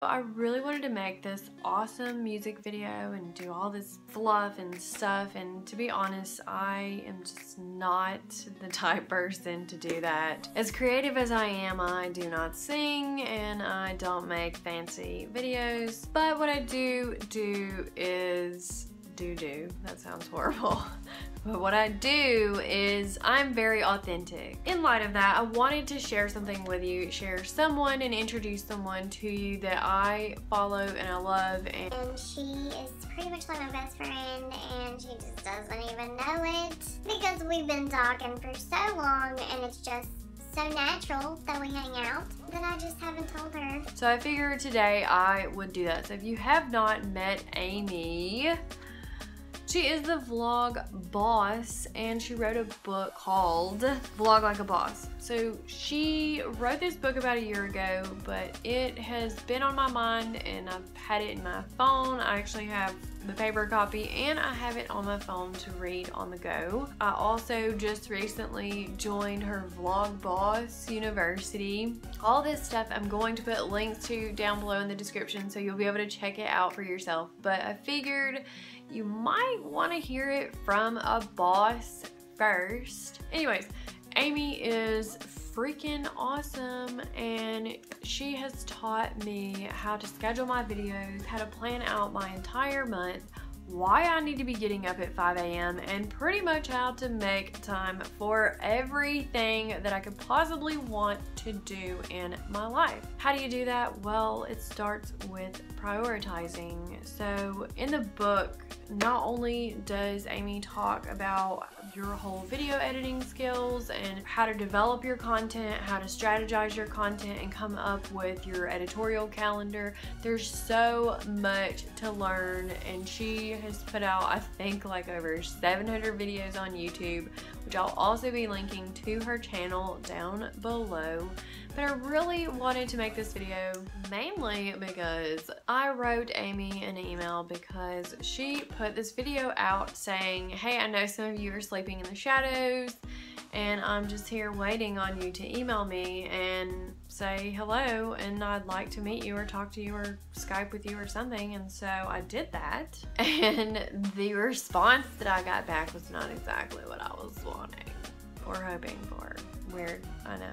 I really wanted to make this awesome music video and do all this fluff and stuff, and to be honest, I am just not the type person to do that. As creative as I am, I do not sing and I don't make fancy videos, but what I do is that sounds horrible. But what I do is I'm very authentic. In light of that, I wanted to share something with you, share someone and introduce someone to you that I follow and I love. And she is pretty much like my best friend, and she just doesn't even know it because we've been talking for so long and it's just so natural that we hang out that I just haven't told her. So I figured today I would do that. So if you have not met Amy, she is the vlog boss, and she wrote a book called Vlog Like a Boss. So she wrote this book about a year ago, but it has been on my mind and I've had it in my phone. I actually have the paper copy and I have it on my phone to read on the go. I also just recently joined her Vlog Boss University. All this stuff I'm going to put links to down below in the description so you'll be able to check it out for yourself. But I figured you might want to hear it from a boss first. Anyways, Amy is freaking awesome, and she has taught me how to schedule my videos, how to plan out my entire month, why I need to be getting up at 5 a.m. and pretty much how to make time for everything that I could possibly want to do in my life. How do you do that? Well, it starts with prioritizing. So in the book, not only does Amy talk about your whole video editing skills and how to develop your content, how to strategize your content and come up with your editorial calendar. There's so much to learn, and she has put out, I think, like over 700 videos on YouTube, which I'll also be linking to her channel down below. But I really wanted to make this video mainly because I wrote Amy an email because she put this video out saying, hey, I know some of you are sleeping in the shadows and I'm just here waiting on you to email me and say hello, and I'd like to meet you or talk to you or Skype with you or something. And so I did that, and the response that I got back was not exactly what I was wanting or hoping for. Weird, I know.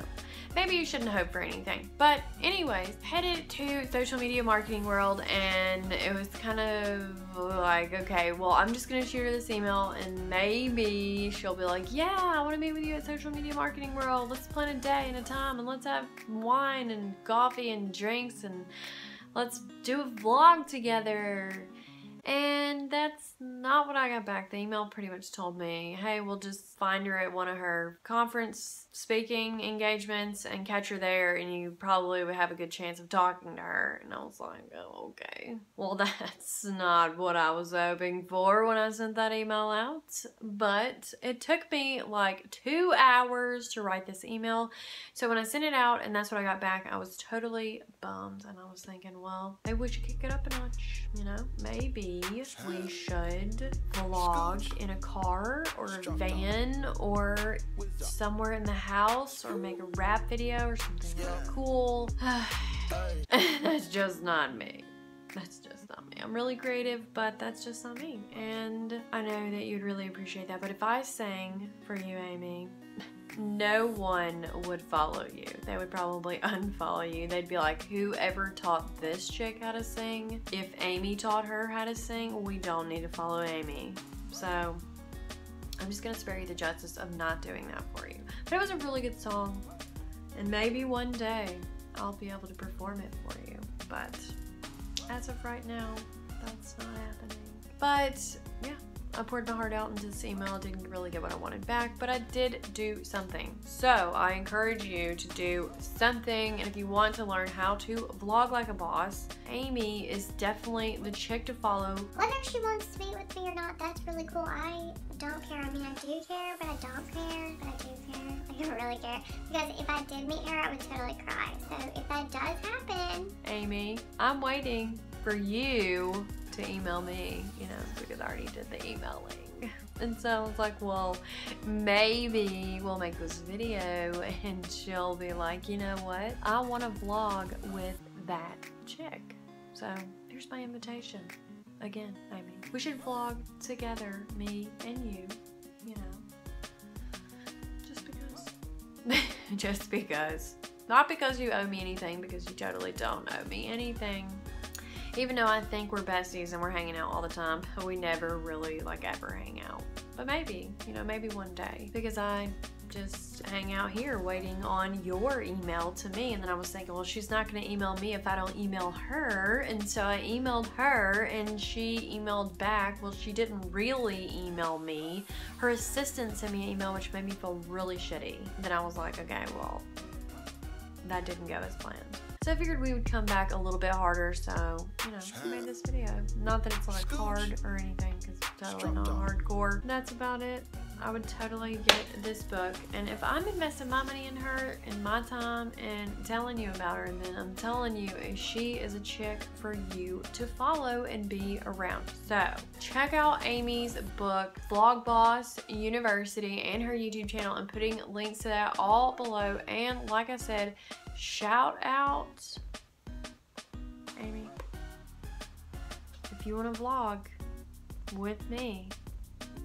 Maybe you shouldn't hope for anything. But anyways, headed to social media marketing world, and it was kind of like, okay, well, I'm just gonna shoot her this email and maybe she'll be like, yeah, I want to meet with you at social media marketing world. Let's plan a day and a time and let's have wine and coffee and drinks and let's do a vlog together. And that's not what I got back. The email pretty much told me, hey, we'll just find her at one of her conference speaking engagements and catch her there, and you probably would have a good chance of talking to her. And I was like, oh, okay. Well, that's not what I was hoping for when I sent that email out. But it took me like 2 hours to write this email. So when I sent it out and that's what I got back, I was totally bummed. And I was thinking, well, maybe we should kick it up a notch, you know? Maybe we should vlog in a car or a van or somewhere in the house, or make a rap video or something real cool. That's just not me. That's just not me. I'm really creative, but that's just not me. And I know that you'd really appreciate that. But if I sang for you, Amy, no one would follow you. They would probably unfollow you. They'd be like, whoever taught this chick how to sing? If Amy taught her how to sing, we don't need to follow Amy. So I'm just gonna spare you the justice of not doing that for you. But it was a really good song, and maybe one day I'll be able to perform it for you. But as of right now, that's not happening. But yeah, I poured my heart out into this email. I didn't really get what I wanted back, but I did do something. So I encourage you to do something, and if you want to learn how to vlog like a boss, Amy is definitely the chick to follow. Whether she wants to meet with me or not, that's really cool. I don't care. I mean, I do care, but I don't care, but I do care. I don't really care, because if I did meet her, I would totally cry. So if that does happen, Amy, I'm waiting for you to email me, you know, because I already did the emailing. And so I was like, well, maybe we'll make this video and she'll be like, you know what? I want to vlog with that chick. So here's my invitation. Again, Amy. We should vlog together, me and you know. Just because. Just because. Not because you owe me anything, because you totally don't owe me anything. Even though I think we're besties and we're hanging out all the time, we never really like ever hang out. But maybe, you know, maybe one day. Because I just hang out here waiting on your email to me. And then I was thinking, well, she's not going to email me if I don't email her. And so I emailed her and she emailed back. Well, she didn't really email me. Her assistant sent me an email, which made me feel really shitty. Then I was like, okay, well, that didn't go as planned. So I figured we would come back a little bit harder, so, you know, we made this video. Not that it's like hard or anything, because it's totally not hardcore. That's about it. I would totally get this book, and if I'm investing my money in her and my time and telling you about her, then I'm telling you she is a chick for you to follow and be around. So check out Amy's book, Vlog Boss University, and her YouTube channel. I'm putting links to that all below. And like I said, shout out Amy. If you want to vlog with me,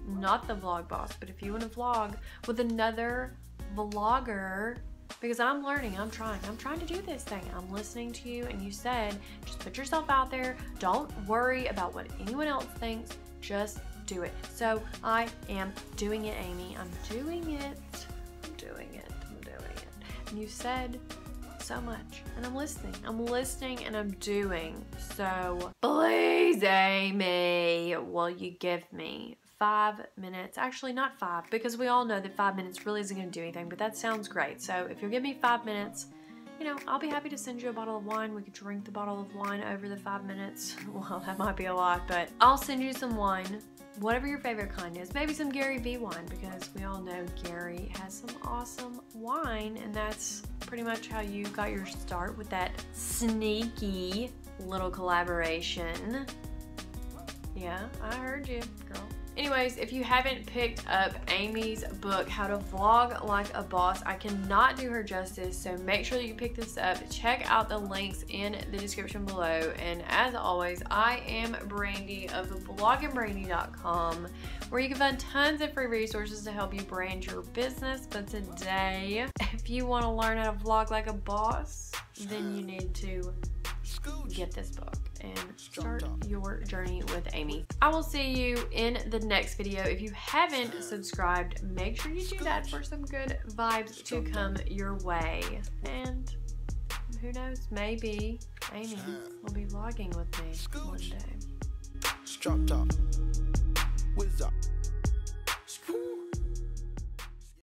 not the Vlog Boss, but if you want to vlog with another vlogger, because I'm learning, I'm trying to do this thing. I'm listening to you, and you said just put yourself out there. Don't worry about what anyone else thinks. Just do it. So I am doing it, Amy. I'm doing it. I'm doing it. I'm doing it. And you said so much, and I'm listening and I'm doing. So please, Amy, will you give me 5 minutes? Actually, not 5, because we all know that 5 minutes really isn't going to do anything, but that sounds great. So if you'll give me 5 minutes, you know, I'll be happy to send you a bottle of wine. We could drink the bottle of wine over the 5 minutes. Well, that might be a lot, but I'll send you some wine, whatever your favorite kind is. Maybe some Gary V wine, because we all know Gary has some awesome wine, and that's pretty much how you got your start with that sneaky little collaboration. Yeah, I heard you, girl. Anyways, if you haven't picked up Amy's book, How to Vlog Like a Boss, I cannot do her justice, so make sure that you pick this up. Check out the links in the description below. And as always, I am Brandi of blogginbrandi.com, where you can find tons of free resources to help you brand your business. But today, if you want to learn how to vlog like a boss, then you need to get this book and start your journey with Amy. I will see you in the next video. If you haven't subscribed, make sure you do that for some good vibes to come your way. And who knows, maybe Amy will be vlogging with me one day.